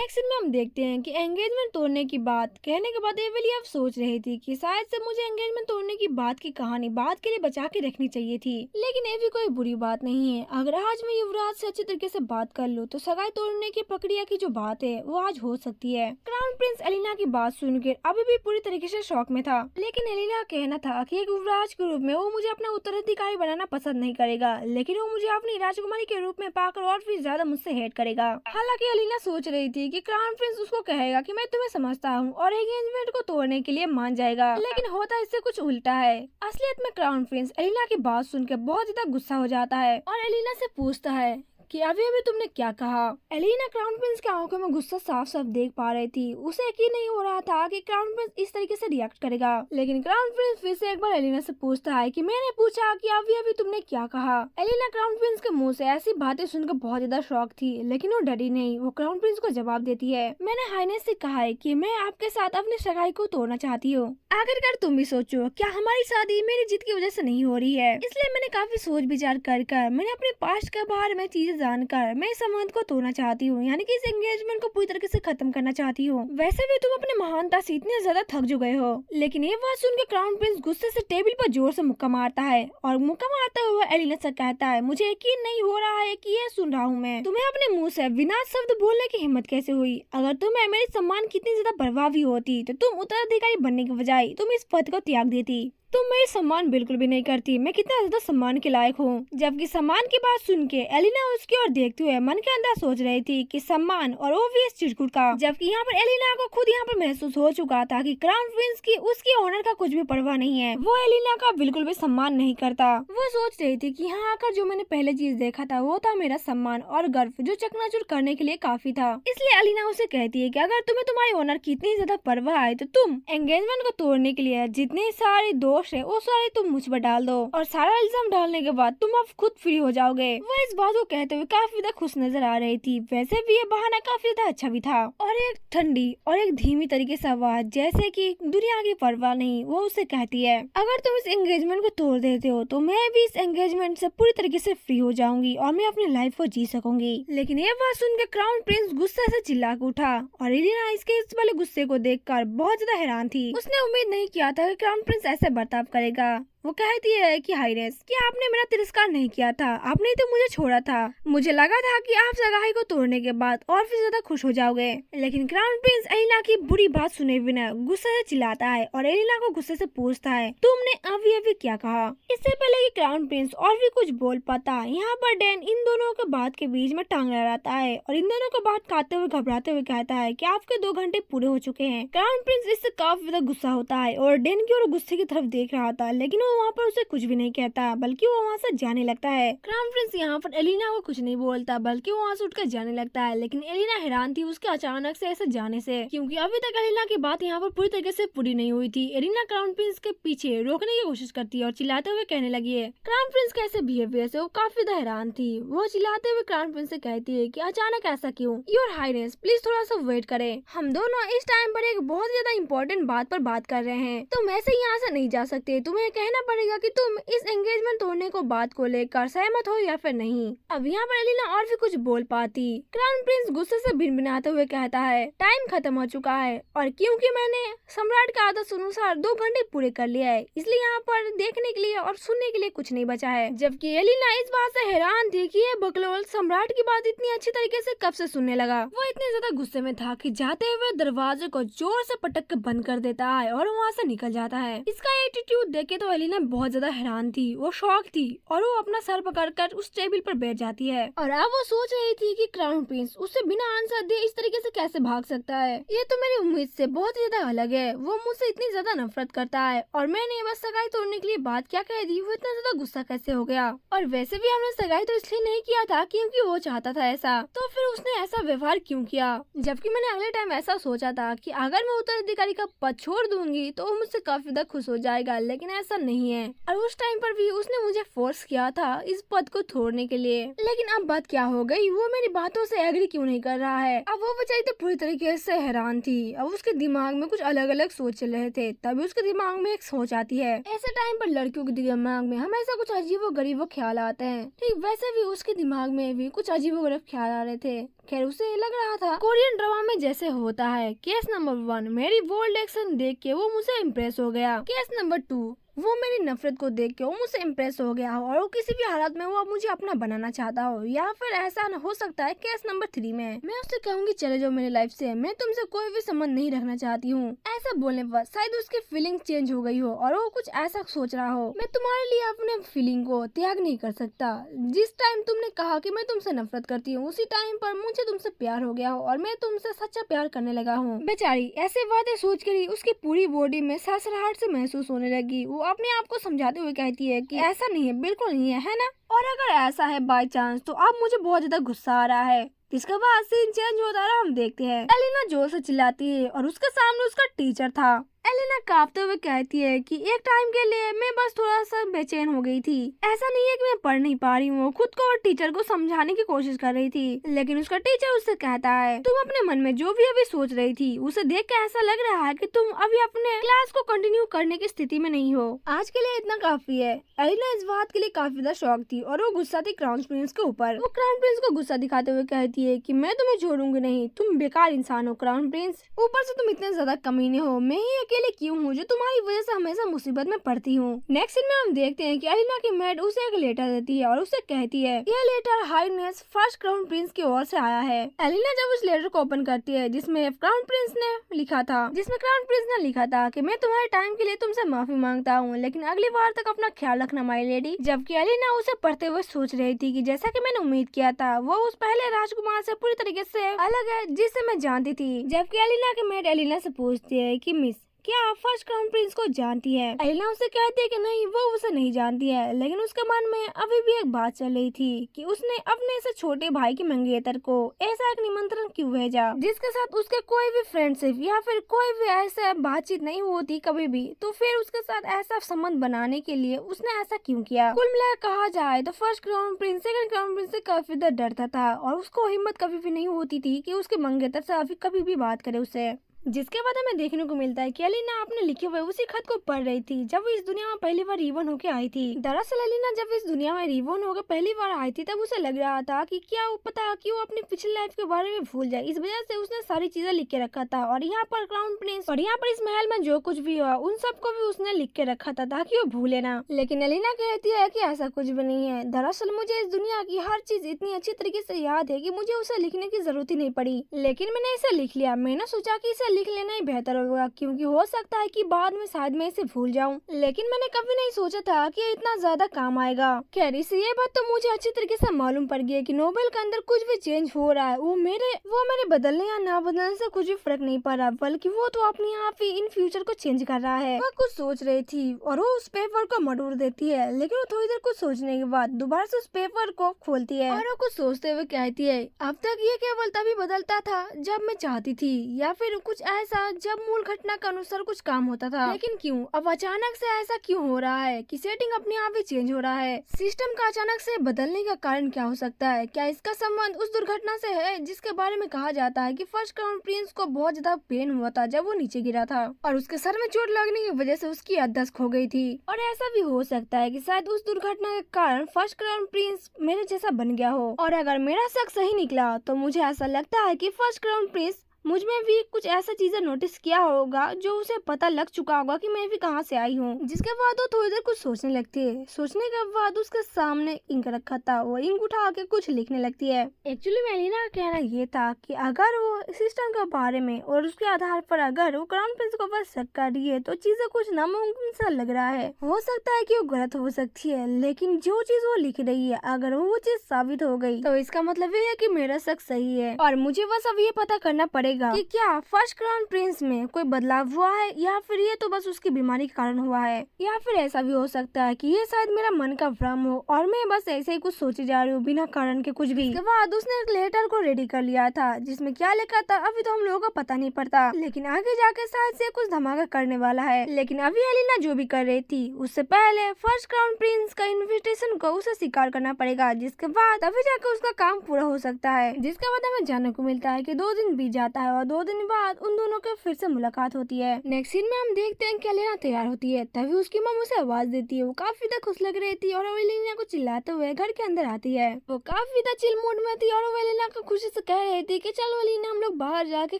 Next scene में हम देखते हैं कि एंगेजमेंट तोड़ने की बात कहने के बाद एवेली अब सोच रही थी कि शायद से मुझे एंगेजमेंट तोड़ने की बात की कहानी बात के लिए बचा के रखनी चाहिए थी, लेकिन ये भी कोई बुरी बात नहीं है। अगर आज मैं युवराज से अच्छी तरीके से बात कर लूँ तो सगाई तोड़ने की प्रक्रिया की जो बात है वो आज हो सकती है। क्राउन प्रिंस एलिना की बात सुनकर अभी भी पूरी तरीके से शॉक में था, लेकिन एलिना का कहना था कि एक युवराज के रूप में वो मुझे अपना उत्तराधिकारी बनाना पसंद नहीं करेगा, लेकिन वो मुझे अपनी राजकुमारी के रूप में पाकर और भी ज्यादा मुझसे हेट करेगा। हालांकि एलिना सोच रही थी कि क्राउन प्रिंस उसको कहेगा कि मैं तुम्हें समझता हूँ और एंगेजमेंट को तोड़ने के लिए मान जाएगा, लेकिन होता इससे कुछ उल्टा है। असलियत में क्राउन प्रिंस एलिना की बात सुनकर बहुत ज्यादा गुस्सा हो जाता है और एलिना से पूछता है कि अभी अभी तुमने क्या कहा। एलिना क्राउन प्रिंस की आंखों में गुस्सा साफ साफ देख पा रही थी। उसे यकीन नहीं हो रहा था कि क्राउन प्रिंस इस तरीके से रिएक्ट करेगा, लेकिन क्राउन प्रिंस फिर से एक बार एलिना से पूछता है कि मैंने पूछा कि अभी अभी तुमने क्या कहा। एलिना क्राउन प्रिंस के मुंह से ऐसी बातें सुनकर बहुत ज्यादा शॉक थी, लेकिन वो डरी नहीं। वो क्राउन प्रिंस को जवाब देती है, मैंने हाइनेस से कहा है कि मैं आपके साथ अपनी सगाई को तोड़ना चाहती हूँ। आखिरकार तुम भी सोचो, क्या हमारी शादी मेरी जिद की वजह से नहीं हो रही है? इसलिए मैंने काफी सोच विचार कर मैंने अपने पास्ट के बारे में चीजें जानकर मैं इस संबंध को तोड़ना चाहती हूँ, यानी कि इस एंगेजमेंट को पूरी तरीके से खत्म करना चाहती हूँ। वैसे भी तुम अपने महानता से इतने ज्यादा थक चुके हो। लेकिन ये बात सुनकर क्राउन प्रिंस गुस्से से टेबल पर जोर से मुक्का मारता है और मुक्का मारता हुआ एलिना से कहता है, मुझे यकीन नहीं हो रहा है कि ये सुन रहा हूँ मैं। तुम्हें अपने मुंह से विनाश शब्द बोलने की हिम्मत कैसे हुई? अगर तुम्हें मेरे सम्मान की इतनी ज्यादा परवाह भी होती तो तुम उत्तराधिकारी बनने के बजाय तुम इस पद को त्याग देती। तुम मेरे सम्मान बिल्कुल भी नहीं करती। मैं कितना ज्यादा सम्मान के लायक हूँ। जबकि सम्मान की बात सुन के एलिना उसकी ओर देखते हुए मन के अंदर सोच रही थी कि सम्मान और वो भी इस चिरकुट का। जबकि यहाँ पर एलिना को खुद यहाँ पर महसूस हो चुका था कि क्राउन प्रिंस की उसकी ऑनर का कुछ भी परवाह नहीं है। वो एलिना का बिल्कुल भी सम्मान नहीं करता। वो सोच रही थी कि यहाँ आकर जो मैंने पहले चीज देखा था वो था मेरा सम्मान और गर्व, जो चकनाचूर करने के लिए काफी था। इसलिए एलिना उसे कहती है कि अगर तुम्हें तुम्हारी ऑनर की इतनी ज्यादा परवाह है तो तुम एंगेजमेंट को तोड़ने के लिए जितने सारे दोस्त है वो सारे तुम मुझ पर डाल दो और सारा इल्जाम डालने के बाद तुम अब खुद फ्री हो जाओगे। वो इस बात को कहते हुए काफी ज्यादा खुश नजर आ रही थी। वैसे भी ये बहाना काफी ज्यादा अच्छा भी था। और एक ठंडी और एक धीमी तरीके से आवाज जैसे कि दुनिया की परवाह नहीं, वो उसे कहती है, अगर तुम इस एंगेजमेंट को तोड़ देते हो तो मैं भी इस एंगेजमेंट से पूरी तरीके से फ्री हो जाऊंगी और मैं अपनी लाइफ को जी सकूंगी। लेकिन ये बात सुनकर क्राउन प्रिंस गुस्से से चिल्ला के उठा और एलिना इसके इस वाले गुस्से को देखकर बहुत ज्यादा हैरान थी। उसने उम्मीद नहीं किया था कि क्राउन प्रिंस ऐसे बर्ताव करेगा। वो कहती है कि हाइनेस, कि आपने मेरा तिरस्कार नहीं किया था, आपने ही तो मुझे छोड़ा था। मुझे लगा था कि आप सगाई को तोड़ने के बाद और भी ज्यादा खुश हो जाओगे। लेकिन क्राउन प्रिंस एलिना की बुरी बात सुने बिना गुस्से से चिल्लाता है और एलिना को गुस्से से पूछता है, तुमने अभी अभी क्या कहा? इससे पहले कि क्राउन प्रिंस और भी कुछ बोल पाता, यहाँ पर डैन इन दोनों के बात के बीच में टांग लड़ाता है और इन दोनों को बात काटते हुए घबराते हुए कहता है कि आपके 2 घंटे पूरे हो चुके हैं। क्राउन प्रिंस इससे काफी ज्यादा गुस्सा होता है और डैन की ओर गुस्से की तरफ देख रहा था, लेकिन वहाँ पर उसे कुछ भी नहीं कहता, बल्कि वो वहाँ से जाने लगता है। क्राउन प्रिंस यहाँ पर एलिना को कुछ नहीं बोलता, बल्कि वो वहाँ से उठकर जाने लगता है। लेकिन एलिना हैरान थी उसके अचानक से ऐसे जाने से, क्योंकि अभी तक एलिना की बात यहाँ पर पूरी तरीके से पूरी नहीं हुई थी। एलिना क्राउन प्रिंस के पीछे रोकने की कोशिश करती है और चिल्लाते हुए कहने लगी है। क्राउन प्रिंस के ऐसे बिहेवियर से वो काफी ज्यादा हैरान थी। वो चिल्लाते हुए क्राउन प्रिंस से कहती है कि अचानक ऐसा क्यों? योर हाइनेस, प्लीज थोड़ा सा वेट करें। हम दोनों इस टाइम पर एक बहुत ज्यादा इम्पोर्टेंट बात पर बात कर रहे हैं। तुम ऐसे यहाँ से नहीं जा सकते। तुम्हें कहना पड़ेगा कि तुम इस एंगेजमेंट तोड़ने को बात को लेकर सहमत हो या फिर नहीं। अब यहाँ पर एलिना और भी कुछ बोल पाती। क्राउन प्रिंस गुस्से से भिनभिनाते हुए कहता है, टाइम खत्म हो चुका है और क्योंकि मैंने सम्राट के आदेश अनुसार 2 घंटे पूरे कर लिया है, इसलिए यहाँ पर देखने के लिए और सुनने के लिए कुछ नहीं बचा है। जबकि एलिना इस बात से हैरान थी कि ये बकलोल सम्राट की बात इतनी अच्छी तरीके से कब से सुनने लगा। वो इतने ज्यादा गुस्से में था कि जाते हुए दरवाजे को जोर से पटक के बंद कर देता है और वहाँ से निकल जाता है। इसका एटीट्यूड देखे तो एलिना बहुत ज्यादा हैरान थी, वो शॉक थी और वो अपना सर पकड़कर उस टेबल पर बैठ जाती है। और अब वो सोच रही थी कि क्राउन प्रिंस उससे बिना आंसर दिए इस तरीके से कैसे भाग सकता है। ये तो मेरी उम्मीद से बहुत ज्यादा अलग है। वो मुझसे इतनी ज्यादा नफरत करता है और मैंने बस सगाई तोड़ने के लिए बात क्या कह दी, वो इतना ज्यादा गुस्सा कैसे हो गया? और वैसे भी हमने सगाई तो इसलिए नहीं किया था क्योंकि वो चाहता था ऐसा, तो फिर उसने ऐसा व्यवहार क्यों किया? जबकि मैंने अगले टाइम ऐसा सोचा था कि अगर मैं उत्तराधिकारी का पद छोड़ दूंगी तो वो मुझसे काफी ज्यादा खुश हो जाएगा, लेकिन ऐसा नहीं नहीं है और उस टाइम पर भी उसने मुझे फोर्स किया था इस पद को छोड़ने के लिए। लेकिन अब बात क्या हो गई, वो मेरी बातों से एग्री क्यों नहीं कर रहा है। अब वो बेचारी तो पूरी तरीके से हैरान थी। अब उसके दिमाग में कुछ अलग अलग सोच चल रहे थे। तभी उसके दिमाग में एक सोच आती है। ऐसे टाइम पर लड़कियों के दिमाग में हमेशा कुछ अजीबो गरीबो ख्याल आते हैं। ठीक वैसे भी उसके दिमाग में भी कुछ अजीबो गरीब ख्याल आ रहे थे। खैर उसे लग रहा था कोरियन ड्रामा में जैसे होता है। केस नंबर 1, मेरी बोल्ड एक्शन देख के वो मुझसे इम्प्रेस हो गया। केस नंबर 2, वो मेरी नफरत को देख के वो मुझसे इम्प्रेस हो गया हो और वो किसी भी हालत में वो मुझे अपना बनाना चाहता हो। या फिर ऐसा न हो सकता है केस नंबर 3 में मैं उससे कहूंगी चले जाओ मेरी लाइफ से, मैं तुमसे कोई भी संबंध नहीं रखना चाहती हूँ। ऐसा बोलने पर शायद उसकी फीलिंग चेंज हो गई हो और वो कुछ ऐसा सोच रहा हो, मैं तुम्हारे लिए अपने फीलिंग को त्याग नहीं कर सकता। जिस टाइम तुमने कहा कि मैं तुमसे नफरत करती हूँ उसी टाइम पर मुझे तुमसे प्यार हो गया हो और मैं तुमसे सच्चा प्यार करने लगा हूँ। बेचारी ऐसे बातें सोच कर ही उसकी पूरी बॉडी में सड़सड़ाहट से महसूस होने लगी। वो अपने आप को समझाते हुए कहती है कि ऐसा नहीं है, बिल्कुल नहीं है ना। और अगर ऐसा है बाय चांस तो अब मुझे बहुत ज्यादा गुस्सा आ रहा है। इसके बाद सीन चेंज होता है। हम देखते हैं एलिना जोर से चिल्लाती है और उसके सामने उसका टीचर था। एलिना कांपते हुए कहती है कि एक टाइम के लिए मैं बस थोड़ा सा बेचैन हो गई थी। ऐसा नहीं है कि मैं पढ़ नहीं पा रही हूँ। खुद को और टीचर को समझाने की कोशिश कर रही थी, लेकिन उसका टीचर उससे कहता है तुम अपने मन में जो भी अभी सोच रही थी उसे देख के ऐसा लग रहा है कि तुम अभी अपने क्लास को कंटिन्यू करने की स्थिति में नहीं हो। आज के लिए इतना काफी है। एलिना इस बात के लिए काफी ज्यादा शौक थी और वो गुस्सा थी क्राउन प्रिंस के ऊपर। वो क्राउन प्रिंस को गुस्सा दिखाते हुए कहती है कि मैं तुम्हें छोड़ूंगी नहीं, तुम बेकार इंसान हो क्राउन प्रिंस। ऊपर से तुम इतने ज्यादा कमीने हो, मैं ही अकेले क्यों हूँ जो तुम्हारी वजह से हमेशा मुसीबत में पड़ती हूँ। नेक्स्ट सीन में हम देखते हैं कि एलिना की मेड उसे एक लेटर देती है और उसे कहती है यह letter highness first crown prince की ओर से आया है। एलिना जब उस लेटर को ओपन करती है जिसमें क्राउन प्रिंस ने लिखा था कि मैं तुम्हारे टाइम के लिए तुमसे माफी मांगता हूँ, लेकिन अगली बार तक अपना ख्याल रखना माय लेडी। जबकि एलिना उसे पढ़ते हुए सोच रही थी कि जैसा कि मैंने उम्मीद किया था वो उस पहले राजकुमार से पूरी तरीके से अलग है जिसे मैं जानती थी। जबकि एलिना की मेड एलिना से पूछती है कि मिस क्या आप फर्स्ट क्राउन प्रिंस को जानती है। एलिना उसे कहती है कि नहीं वो उसे नहीं जानती है, लेकिन उसके मन में अभी भी एक बात चल रही थी कि उसने अपने से छोटे भाई की मंगेतर को ऐसा एक निमंत्रण क्यों भेजा जिसके साथ उसके कोई भी फ्रेंडशिप या फिर कोई भी ऐसा बातचीत नहीं होती कभी भी। तो फिर उसके साथ ऐसा संबंध बनाने के लिए उसने ऐसा क्यों किया। कुल मिलाकर कहा जाए तो first crown Prince second crown Prince से काफी डरता था और उसको हिम्मत कभी भी नहीं होती थी कि उसके मंगेतर से अभी कभी भी बात करे उससे। जिसके बाद हमें देखने को मिलता है कि एलिना अपने लिखे हुए उसी खत को पढ़ रही थी जब वो इस दुनिया में पहली बार रिबॉर्न होके आई थी। दरअसल एलिना जब इस दुनिया में रिबॉर्न होकर पहली बार आई थी तब उसे लग रहा था कि क्या वो पता कि वो अपनी पिछली लाइफ के बारे में भूल जाए। इस वजह से उसने सारी चीजें लिख के रखा था और यहाँ पर क्राउन प्रिंस और यहाँ पर इस महल में जो कुछ भी हुआ उन सबको भी उसने लिख के रखा था ताकि वो भूले ना। लेकिन एलिना कहती है कि ऐसा कुछ भी नहीं है। दरअसल मुझे इस दुनिया की हर चीज इतनी अच्छी तरीके से याद है कि मुझे उसे लिखने की जरूरत ही नहीं पड़ी, लेकिन मैंने इसे लिख लिया। मैंने सोचा कि इसे लिख लेना ही बेहतर होगा क्योंकि हो सकता है कि बाद में शायद मैं इसे भूल जाऊं, लेकिन मैंने कभी नहीं सोचा था कि ये इतना ज्यादा काम आएगा। खैर इस ये बात तो मुझे अच्छी तरीके से मालूम पड़ गई कि नोबेल के अंदर कुछ भी चेंज हो रहा है वो मेरे बदलने या ना बदलने से कुछ भी फर्क नहीं पड़ रहा, बल्कि वो तो अपने आप ही इन फ्यूचर को चेंज कर रहा है। वह कुछ सोच रही थी और वो उस पेपर को मटोर देती है, लेकिन वो थोड़ी देर कुछ सोचने के बाद दोबारा से उस पेपर को खोलती है और वो कुछ सोचते हुए कहती है अब तक ये केवल तभी बदलता था जब मैं चाहती थी या फिर कुछ ऐसा जब मूल घटना के अनुसार कुछ काम होता था, लेकिन क्यों अब अचानक से ऐसा क्यों हो रहा है कि सेटिंग अपने आप ही चेंज हो रहा है। सिस्टम का अचानक से बदलने का कारण क्या हो सकता है। क्या इसका संबंध उस दुर्घटना से है जिसके बारे में कहा जाता है कि फर्स्ट क्राउन प्रिंस को बहुत ज्यादा पेन हुआ था जब वो नीचे गिरा था और उसके सर में चोट लगने की वजह से उसकी याददाश्त खो गई थी। और ऐसा भी हो सकता है कि शायद उस दुर्घटना के कारण फर्स्ट क्राउन प्रिंस मेरे जैसा बन गया हो। और अगर मेरा शक सही निकला तो मुझे ऐसा लगता है कि फर्स्ट क्राउन प्रिंस मुझ में भी कुछ ऐसा चीजें नोटिस किया होगा जो उसे पता लग चुका होगा कि मैं भी कहाँ से आई हूँ। जिसके बाद वो थोड़ी देर कुछ सोचने लगती है। सोचने के बाद उसके सामने इंक रखा था, वो इंक उठा के कुछ लिखने लगती है। एक्चुअली में एलिना का कहना ये था कि अगर वो सिस्टम के बारे में और उसके आधार पर अगर वो क्राउन प्रिंस को बस शक कर रही है तो चीजें कुछ नामुमकिन सा लग रहा है। हो सकता है कि वो गलत हो सकती है, लेकिन जो चीज वो लिख रही है अगर वो चीज साबित हो गई तो इसका मतलब ये है कि मेरा शक सही है और मुझे बस अब ये पता करना पड़ेगा चलेगा कि क्या फर्स्ट क्राउन प्रिंस में कोई बदलाव हुआ है या फिर ये तो बस उसकी बीमारी के कारण हुआ है, या फिर ऐसा भी हो सकता है कि ये शायद मेरा मन का भ्रम हो और मैं बस ऐसे ही कुछ सोची जा रही हूँ बिना कारण के कुछ भी। इसके बाद उसने एक लेटर को रेडी कर लिया था जिसमें क्या लिखा था अभी तो हम लोगों को पता नहीं पड़ता, लेकिन आगे जाके शायद से कुछ धमाका करने वाला है। लेकिन अभी एलिना जो भी कर रही थी उससे पहले फर्स्ट क्राउन प्रिंस का इन्विटेशन को उसे स्वीकार करना पड़ेगा, जिसके बाद तभी जाकर उसका काम पूरा हो सकता है। जिसके बाद हमें जानने को मिलता है कि 2 दिन बीत जाता है और 2 दिन बाद उन दोनों के फिर से मुलाकात होती है। नेक्स्ट सीन में हम देखते हैं कि एलिना तैयार होती है, तभी उसकी मम उसे आवाज देती है। वो काफी ज्यादा खुश लग रही थी और वो एलिना को चिल्लाते हुए घर के अंदर आती है। वो काफी ज्यादा चिल मूड में थी और वो एलिना को खुशी से कह रही थी कि चलो एलिना हम लोग बाहर जाके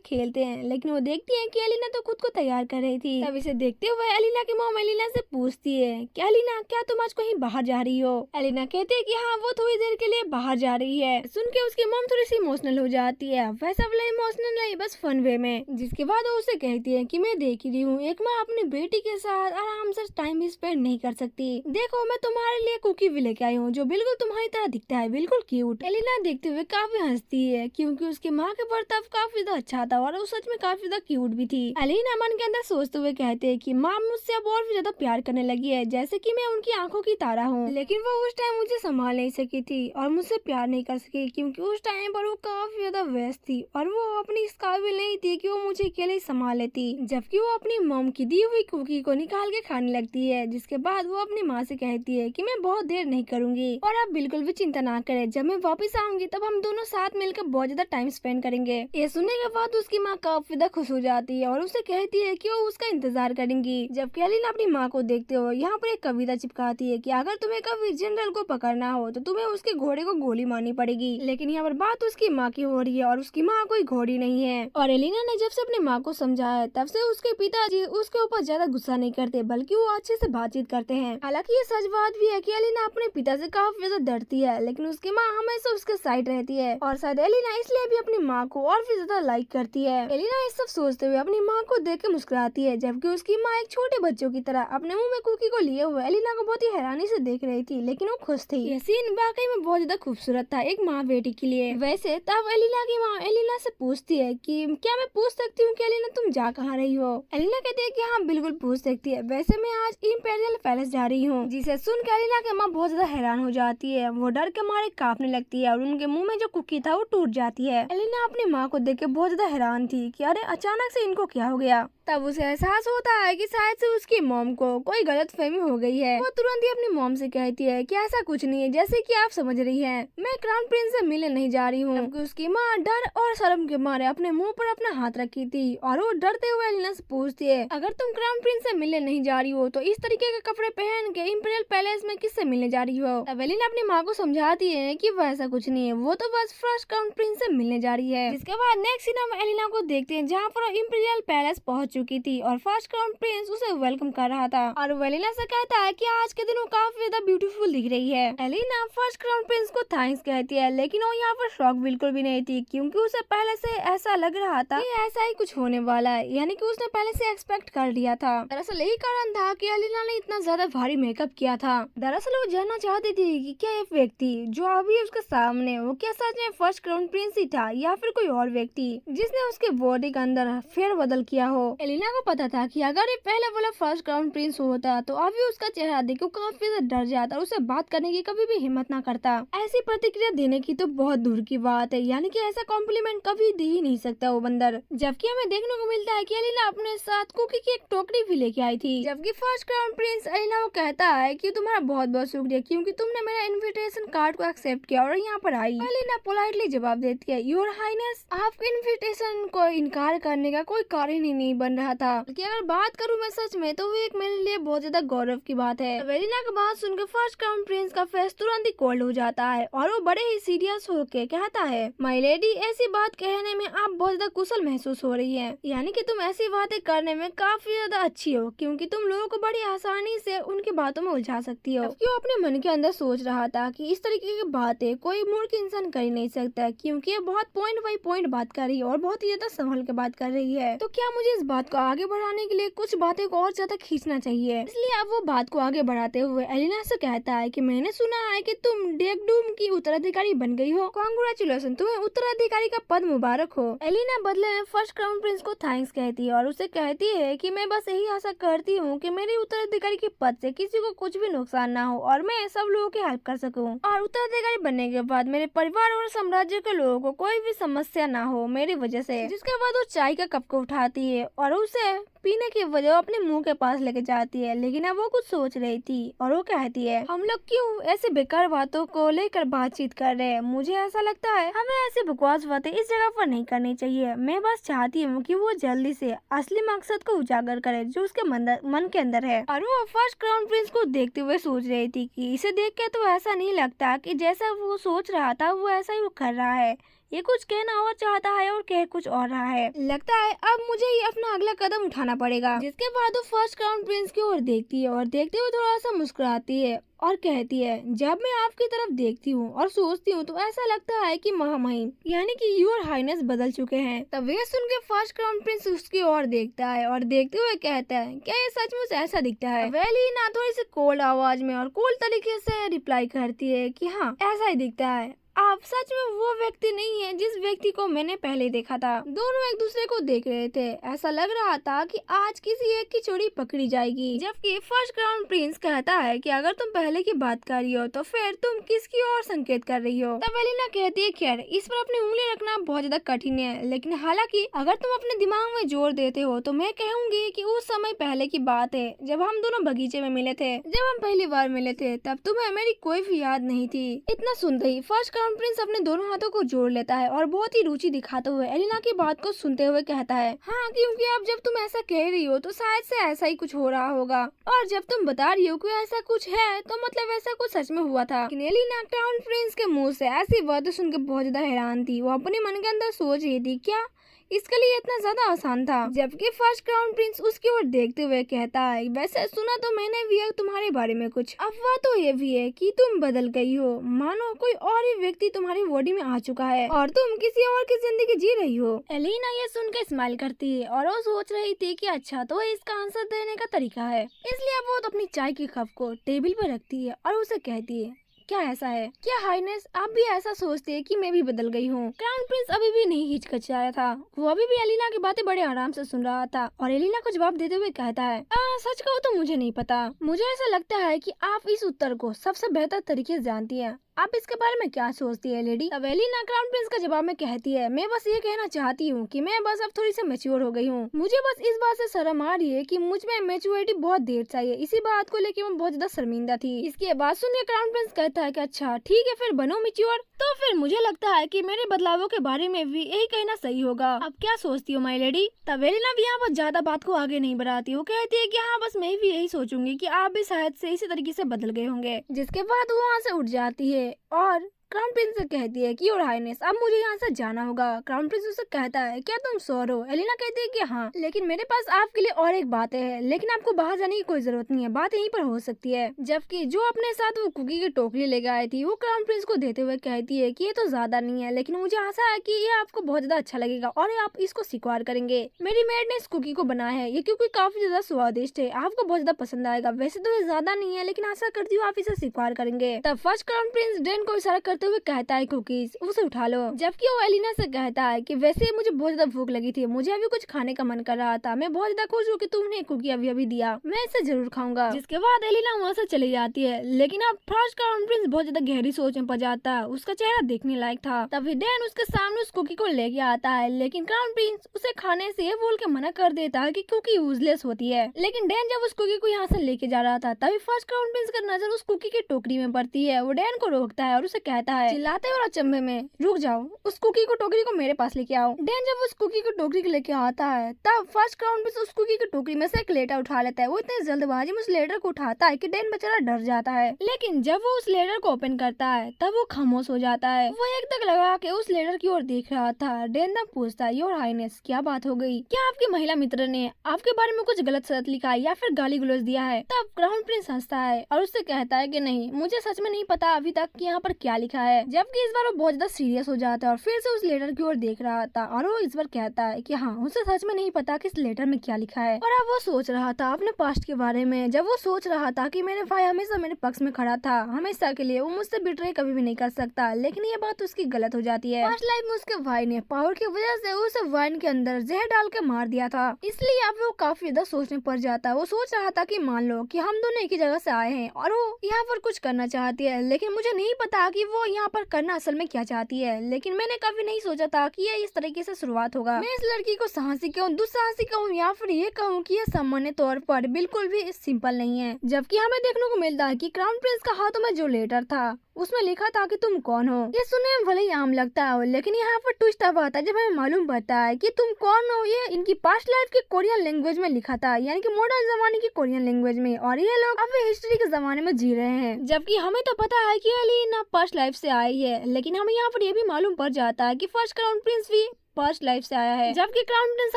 खेलते हैं, लेकिन वो देखती है कि एलिना तो खुद को तैयार कर रही थी। तब इसे देखते हुए एलिना की मम एलिना से पूछती है कि एलिना क्या तुम आज कहीं बाहर जा रही हो? एलिना कहती है कि हाँ वो थोड़ी देर के लिए बाहर जा रही है। सुन के उसकी मम थोड़ी सी इमोशनल हो जाती है, वैसा वाला इमोशनल नहीं बस फन वे में। जिसके बाद वो उसे कहती है कि मैं देख रही हूँ एक माँ अपनी बेटी के साथ आराम से टाइम स्पेंड नहीं कर सकती। देखो मैं तुम्हारे लिए कुकी भी लेके आई हूँ जो बिल्कुल तुम्हारी तरह दिखता है, बिल्कुल क्यूट। एलिना देखते हुए काफी हंसती है क्योंकि उसकी माँ के बर्ताव काफी ज्यादा अच्छा था और वो सच में काफी ज्यादा क्यूट भी थी। एलिना मन के अंदर सोचते हुए कहते हैं कि माँ मुझसे अब और भी ज्यादा प्यार करने लगी है, जैसे कि मैं उनकी आंखों की तारा हूँ। लेकिन वो उस टाइम मुझे संभाल नहीं सकी थी और मुझसे प्यार नहीं कर सकी क्योंकि उस टाइम पर वो काफी ज्यादा व्यस्त थी और वो अपनी इस काबिल नहीं थी कि वो मुझे अकेले ही संभाल लेती। जबकि वो अपनी मम की दी हुई कुकी को निकाल के खाने लगती है। जिसके बाद वो अपनी माँ से कहती है कि मैं बहुत देर नहीं करूंगी और आप बिल्कुल भी चिंता ना करें, जब मैं वापस आऊंगी तब हम दोनों साथ मिलकर बहुत ज्यादा टाइम स्पेंड करेंगे। ये सुनने के बाद उसकी माँ काफी ज्यादा खुश हो जाती है और उसे कहती है कि वो उसका इंतजार करेंगी। जबकि एलिना अपनी माँ को देखते हुए यहाँ पर एक कविता चिपकाती है कि अगर तुम्हें कभी जनरल को पकड़ना हो तो तुम्हें उसके घोड़े को गोली मारनी पड़ेगी। लेकिन यहाँ पर बात उसकी माँ की हो रही है और उसकी माँ कोई घोड़ी नहीं है। और एलिना ने जब से अपनी माँ को समझाया तब से उसके पिताजी उसके ऊपर ज्यादा गुस्सा नहीं करते बल्कि वो अच्छे से बातचीत करते हैं। हालांकि ये सच बात भी है कि एलिना अपने पिता से काफी ज्यादा डरती है, लेकिन उसकी माँ हमेशा उसके साइड रहती है और शायद एलिना इसलिए भी अपनी माँ को और भी ज्यादा लाइक करती है। एलिना इस सब सोचते हुए अपनी माँ को देख के मुस्कुराती है, जबकि उसकी माँ एक छोटे बच्चों की तरह अपने मुंह में कुकी को लिए हुए एलिना को बहुत ही हैरानी से देख रही थी, लेकिन वो खुश थी। यह सीन वाकई में बहुत ज्यादा खूबसूरत था एक माँ बेटी के लिए। वैसे तब एलिना की माँ एलिना से पूछती है कि क्या मैं पूछ सकती हूँ कि एलिना तुम जा कहाँ रही हो? एलिना कहती है कि हाँ बिल्कुल पूछ सकती है, वैसे मैं आज इंपेरियल पैलेस जा रही हूँ। जिसे सुन के एलिना की माँ बहुत ज्यादा हैरान हो जाती है, वो डर के मारे कांपने लगती है और उनके मुंह में जो कुकी था वो टूट जाती है। एलिना अपनी माँ को देख के बहुत ज्यादा हैरान थी कि अरे अचानक से इनको क्या हो गया। तब उसे एहसास होता है कि शायद से उसकी मॉम को कोई गलत फहमी हो गई है। वो तुरंत ही अपनी मॉम से कहती है कि ऐसा कुछ नहीं है जैसे कि आप समझ रही हैं, मैं क्राउन प्रिंस से मिलने नहीं जा रही हूँ। उसकी माँ डर और शर्म के मारे अपने मुंह पर अपना हाथ रखी थी और वो डरते हुए एलिना से पूछती है अगर तुम क्राउन प्रिंस से मिलने नहीं जा रही हो तो इस तरीके के कपड़े पहन के इंपीरियल पैलेस में किससे मिलने जा रही हो? तब एलिना अपनी माँ को समझाती है कि वो ऐसा कुछ नहीं है, वो तो बस फर्स्ट क्राउन प्रिंस से मिलने जा रही है। जिसके बाद नेक्स्ट सीन हम एलिना को देखते हैं जहाँ पर इंपीरियल पैलेस पहुँच चुकी थी और फर्स्ट क्राउन प्रिंस उसे वेलकम कर रहा था और वो एलिना से कहता है कि आज के दिन वो काफी ज्यादा ब्यूटीफुल दिख रही है। एलिना फर्स्ट क्राउन प्रिंस को थैंक्स कहती है, लेकिन वो यहाँ पर शॉक बिल्कुल भी नहीं थी क्योंकि उसे पहले से ऐसा लग रहा था कि ऐसा ही कुछ होने वाला है, यानी कि उसने पहले से एक्सपेक्ट कर लिया था। दरअसल यही कारण था कि एलिना ने इतना ज्यादा भारी मेकअप किया था। दरअसल वो जानना चाहती थी कि क्या ये व्यक्ति जो अभी उसके सामने वो क्या सच में फर्स्ट क्राउन प्रिंस ही था या फिर कोई और व्यक्ति जिसने उसके बॉडी के अंदर फेर बदल किया हो। एलिना को पता था कि अगर ये पहले वाला फर्स्ट क्राउन प्रिंस होता तो अभी उसका चेहरा देख काफी ज्यादा डर जाता और उसे बात करने की कभी भी हिम्मत ना करता। ऐसी प्रतिक्रिया देने की तो बहुत दूर की बात है, यानी कि ऐसा कॉम्प्लीमेंट कभी दे ही नहीं सकता वो बंदर। जबकि हमें देखने को मिलता है कि एलिना अपने साथ कुकी की एक टोकरी भी लेके आई थी। जबकि फर्स्ट क्राउन प्रिंस एलिना को कहता है कि तुम्हारा बहुत बहुत शुक्रिया क्योंकि तुमने मेरा इन्विटेशन कार्ड को एक्सेप्ट किया और यहाँ पर आई। एलिना पोलाइटली जवाब देती है योर हाइनेस, आपके इन्विटेशन को इनकार करने का कोई कारण ही नहीं बन रहा था। कि अगर बात करूँ मैं सच में तो वो एक मेरे लिए बहुत ज्यादा गौरव की बात है। एलिना की बात सुनकर फर्स्ट क्राउन प्रिंस का फेस तुरंत ही कोल्ड हो जाता है और वो बड़े ही सीरियस होके कहता है माय लेडी, ऐसी बात कहने में आप बहुत ज्यादा कुशल महसूस हो रही है, यानी कि तुम ऐसी बातें करने में काफी ज्यादा अच्छी हो क्योंकि तुम लोगों को बड़ी आसानी से उनकी बातों में उलझा सकती हो। वो अपने मन के अंदर सोच रहा था कि इस तरीके की बातें कोई मूर्ख इंसान कर ही नहीं सकता क्योंकि ये बहुत पॉइंट बाई पॉइंट बात कर रही है और बहुत ही ज्यादा संभल के बात कर रही है। तो क्या मुझे इस बात बात को आगे बढ़ाने के लिए कुछ बातें को और ज्यादा खींचना चाहिए, इसलिए अब वो बात को आगे बढ़ाते हुए एलिना से कहता है कि मैंने सुना है कि तुम डेगडूम की उत्तराधिकारी बन गई हो। कांग्रेचुलेशन, तुम्हें उत्तराधिकारी का पद मुबारक हो। एलिना बदले में फर्स्ट क्राउन प्रिंस को थैंक्स कहती है और उसे कहती है कि मैं बस यही आशा करती हूँ कि मेरे उत्तराधिकारी के पद से किसी को कुछ भी नुकसान ना हो और मैं सब लोगों की हेल्प कर सकूं और उत्तराधिकारी बनने के बाद मेरे परिवार और साम्राज्य के लोगों को कोई भी समस्या ना हो मेरी वजह से। जिसके बाद वो चाय का कप को उठाती है और उसे पीने की वजह अपने मुंह के पास लेके जाती है, लेकिन अब वो कुछ सोच रही थी और वो कहती है हम लोग क्यों ऐसे बेकार बातों को लेकर बातचीत कर रहे हैं। मुझे ऐसा लगता है हमें ऐसी बकवास बातें इस जगह पर नहीं करनी चाहिए। मैं बस चाहती हूँ कि वो जल्दी से असली मकसद को उजागर करे जो उसके मन के अंदर है। और वो फर्स्ट क्राउन प्रिंस को देखते हुए सोच रही थी कि इसे देख के तो ऐसा नहीं लगता कि जैसा वो सोच रहा था वो ऐसा ही वो कर रहा है। ये कुछ कहना और चाहता है और कह कुछ और रहा है। लगता है अब मुझे ही अपना अगला कदम उठाना पड़ेगा। जिसके बाद वो फर्स्ट क्राउन प्रिंस की ओर देखती है और देखते हुए थोड़ा सा मुस्कुराती है और कहती है जब मैं आपकी तरफ देखती हूँ और सोचती हूँ तो ऐसा लगता है कि महामहिम यानी कि योर हाइनेस बदल चुके हैं। तब वे सुन के फर्स्ट क्राउन प्रिंस उसकी ओर देखता है और देखते हुए कहता है क्या ये सचमुच ऐसा दिखता है। एलिना थोड़ी सी कोल्ड आवाज में और कोल्ड तरीके से रिप्लाई करती है कि हाँ ऐसा ही दिखता है। आप सच में वो व्यक्ति नहीं है जिस व्यक्ति को मैंने पहले देखा था। दोनों एक दूसरे को देख रहे थे। ऐसा लग रहा था कि आज किसी एक की चोरी पकड़ी जाएगी। जबकि फर्स्ट क्राउन प्रिंस कहता है कि अगर तुम पहले की बात कर रही हो तो फिर तुम किसकी ओर संकेत कर रही हो। तब एलिना कहती है खैर इस पर अपनी उंगली रखना बहुत ज्यादा कठिन है, लेकिन हालांकि अगर तुम अपने दिमाग में जोर देते हो तो मैं कहूँगी कि उस समय पहले की बात है जब हम दोनों बगीचे में मिले थे। जब हम पहली बार मिले थे तब तुम्हें मेरी कोई भी याद नहीं थी। इतना सुनते ही फर्स्ट क्राउन प्रिंस अपने दोनों हाथों को जोड़ लेता है और बहुत ही रुचि दिखाते हुए एलिना की बात को सुनते हुए कहता है हाँ क्योंकि अब जब तुम ऐसा कह रही हो तो शायद से ऐसा ही कुछ हो रहा होगा और जब तुम बता रही हो कि ऐसा कुछ है तो मतलब ऐसा कुछ सच में हुआ था। एलिना क्राउन प्रिंस के मुंह से ऐसी बातें सुनकर बहुत ज्यादा हैरान थी। वो अपने मन के अंदर सोच रही थी क्या इसके लिए इतना ज्यादा आसान था। जबकि फर्स्ट क्राउन प्रिंस उसकी ओर देखते हुए कहता है वैसे सुना तो मैंने भी है तुम्हारे बारे में कुछ अफवाह तो ये भी है कि तुम बदल गई हो, मानो कोई और ही व्यक्ति तुम्हारी बॉडी में आ चुका है और तुम किसी और की जिंदगी जी रही हो। एलिना ये सुनकर स्माइल करती है और वो सोच रही थी कि अच्छा तो इसका आंसर देने का तरीका है, इसलिए वो तो अपनी चाय की कप को टेबल पर रखती है और उसे कहती है क्या ऐसा है, क्या हाइनेस आप भी ऐसा सोचते हैं कि मैं भी बदल गई हूँ। क्राउन प्रिंस अभी भी नहीं हिचकिचाया था। वो अभी भी एलिना की बातें बड़े आराम से सुन रहा था और एलिना को जवाब देते हुए कहता है सच कहो तो मुझे नहीं पता। मुझे ऐसा लगता है कि आप इस उत्तर को सबसे बेहतर तरीके से जानती हैं। आप इसके बारे में क्या सोचती है लेडी। अब एलिना क्राउन प्रिंस का जवाब में कहती है मैं बस ये कहना चाहती हूँ कि मैं बस अब थोड़ी सी मैच्योर हो गई हूँ। मुझे बस इस बात से शर्म आ रही है कि मुझ में मैच्योरिटी बहुत देर चाहिए। इसी बात को लेकर मैं बहुत ज्यादा शर्मिंदा थी। इसके बाद सुनकर क्राउन प्रिंस कहता है कि अच्छा ठीक है फिर बनो मैच्योर। तो फिर मुझे लगता है कि मेरे बदलावों के बारे में भी यही कहना सही होगा। अब क्या सोचती हो माय लेडी। तब एलिना भी यहाँ पर ज्यादा बात को आगे नहीं बढ़ाती। वो कहती है कि हाँ बस मैं भी यही सोचूंगी कि आप भी शायद से इसी तरीके से बदल गए होंगे। जिसके बाद वो वहाँ से उठ जाती है और क्राउन प्रिंस से कहती है कि योर हाइनेस अब मुझे यहाँ से जाना होगा। क्राउन प्रिंस उससे कहता है क्या तुम श्योर हो। एलिना कहती है कि हाँ लेकिन मेरे पास आपके लिए और एक बात है, लेकिन आपको बाहर जाने की कोई जरूरत नहीं है, बात यहीं पर हो सकती है। जबकि जो अपने साथ वो कुकी की टोकरी लेकर आई थी वो क्राउन प्रिंस को देते हुए कहती है कि ये तो ज्यादा नहीं है लेकिन मुझे आशा है कि ये आपको बहुत ज्यादा अच्छा लगेगा और आप इसको स्वीकार करेंगे। मेरी मेड ने इस कुकी को बनाया है, ये क्योंकि काफी ज्यादा स्वादिष्ट है, आपको बहुत ज्यादा पसंद आएगा। वैसे तो ये ज्यादा नहीं है लेकिन आशा करती हूँ आप इसे स्वीकार करेंगे। तब फर्स्ट क्राउन प्रिंस डेन को इशारा करते हुए कहता है कुकीज उसे उठा लो। जबकि वो एलिना से कहता है कि वैसे मुझे बहुत ज्यादा भूख लगी थी, मुझे अभी कुछ खाने का मन कर रहा था, मैं बहुत ज्यादा खुश हूँ कि तुमने कुकी अभी अभी दिया, मैं इसे जरूर खाऊंगा। जिसके बाद एलिना वहाँ से चली जाती है। लेकिन अब फर्स्ट क्राउन प्रिंस बहुत ज्यादा गहरी सोच में पड़ जाता है। उसका चेहरा देखने लायक था। तभी डैन उसके सामने उस कुकी को लेके आता है, लेकिन क्राउन प्रिंस उसे खाने से बोल के मना कर देता है कि कुकी यूजलेस होती है। लेकिन डैन जब उस कुकी को यहाँ से लेके जा रहा था तभी फर्स्ट क्राउन प्रिंस का नजर उस कुकी की टोकरी में पड़ती है। वो डैन को रोकता है और उसे कहता है चिल्लाते और अचंभे में रुक जाओ, उस कुकी को टोकरी को मेरे पास लेके आओ। डैन जब उस कुकी को टोकरी को लेके आता है तब फर्स्ट क्राउन प्रिंस उस कुकी की टोकरी में से एक लेटर उठा लेता है। वो इतनी जल्दबाजी में उस लेटर को उठाता है कि डैन बेचारा डर जाता है। लेकिन जब वो उस लेटर को ओपन करता है तब वो खामोश हो जाता है। वो एक तक लगा के उस लेटर की ओर देख रहा था। डैन तब पूछता है योर हाइनेस क्या बात हो गई, क्या आपकी महिला मित्र ने आपके बारे में कुछ गलत शब्द लिखा है या फिर गाली गलौज दिया है। तब क्राउन प्रिंस हंसता है और उससे कहता है कि नहीं, मुझे सच में नहीं पता अभी तक कि यहाँ पर क्या लिखा लिखा है। जबकि इस बार वो बहुत ज्यादा सीरियस हो जाता है और फिर से उस लेटर की ओर देख रहा था और वो इस बार कहता है कि हाँ, उसे सच में नहीं पता कि इस लेटर में क्या लिखा है। और अब वो सोच रहा था अपने पास्ट के बारे में, जब वो सोच रहा था कि मेरे भाई हमेशा मेरे पक्ष में खड़ा था, हमेशा के लिए, वो मुझसे बिट्रे कभी भी नहीं कर सकता। लेकिन ये बात उसकी गलत हो जाती है। पास्ट लाइफ में उसके भाई ने पावर की वजह से उसे वाइन के अंदर जहर डाल के मार दिया था, इसलिए अब वो काफी ज्यादा सोचने पड़ जाता है। वो सोच रहा था कि मान लो कि हम दोनों एक ही जगह से आए हैं और वो यहाँ पर कुछ करना चाहती है, लेकिन मुझे नहीं पता कि वो यहाँ पर करना असल में क्या चाहती है। लेकिन मैंने कभी नहीं सोचा था कि ये इस तरीके से शुरुआत होगा। मैं इस लड़की को साहसी कहूँ, दुस्साहसी कहूँ या फिर ये कहूँ कि ये सामान्य तौर पर बिल्कुल भी सिंपल नहीं है। जबकि हमें देखने को मिलता है कि क्राउन प्रिंस का हाथों में जो लेटर था उसमें लिखा था कि तुम कौन हो। ये सुनने में भले ही आम लगता है, लेकिन यहाँ पर ट्विस्ट अब आता है जब हमें मालूम पड़ता है कि तुम कौन हो। ये इनकी पास्ट लाइफ की कोरियन लैंग्वेज में लिखा था, यानी कि मॉडर्न जमाने की कोरियन लैंग्वेज में, और ये लोग अब हिस्ट्री के जमाने में जी रहे हैं। जबकि हमें तो पता है कि एलिना पास्ट लाइफ से आई है, लेकिन हमें यहाँ पर ये भी मालूम पड़ जाता है कि फर्स्ट क्राउन प्रिंस भी पास्ट लाइफ से आया है। जबकि क्राउन प्रिंस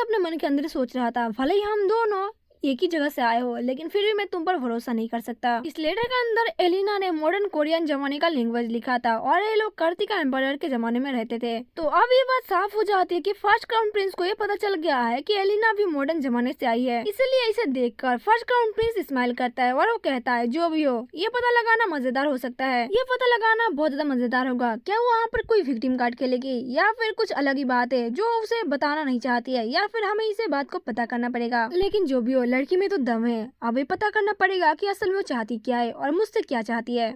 अपने मन के अंदर सोच रहा था, भले ही हम दोनों एक ही जगह से आए हो, लेकिन फिर भी मैं तुम पर भरोसा नहीं कर सकता। इस लेटर के अंदर एलिना ने मॉडर्न कोरियन जमाने का लैंग्वेज लिखा था और ये लोग कर्तिका एम्पायर के जमाने में रहते थे। तो अब ये बात साफ हो जाती है कि फर्स्ट क्राउन प्रिंस को ये पता चल गया है कि एलिना भी मॉडर्न जमाने से आई है। इसलिए इसे देखकर फर्स्ट क्राउन प्रिंस स्माइल करता है और वो कहता है, जो भी हो, ये पता लगाना मजेदार हो सकता है। ये पता लगाना बहुत ज्यादा मजेदार होगा। क्या वो वहाँ पर कोई विक्टिम कार्ड खेलेगी या फिर कुछ अलग ही बात है जो उसे बताना नहीं चाहती है, या फिर हमें इसे बात को पता करना पड़ेगा। लेकिन जो भी हो, लड़की में तो दम है। अब ये पता करना पड़ेगा कि असल में वो चाहती क्या है और मुझसे क्या चाहती है।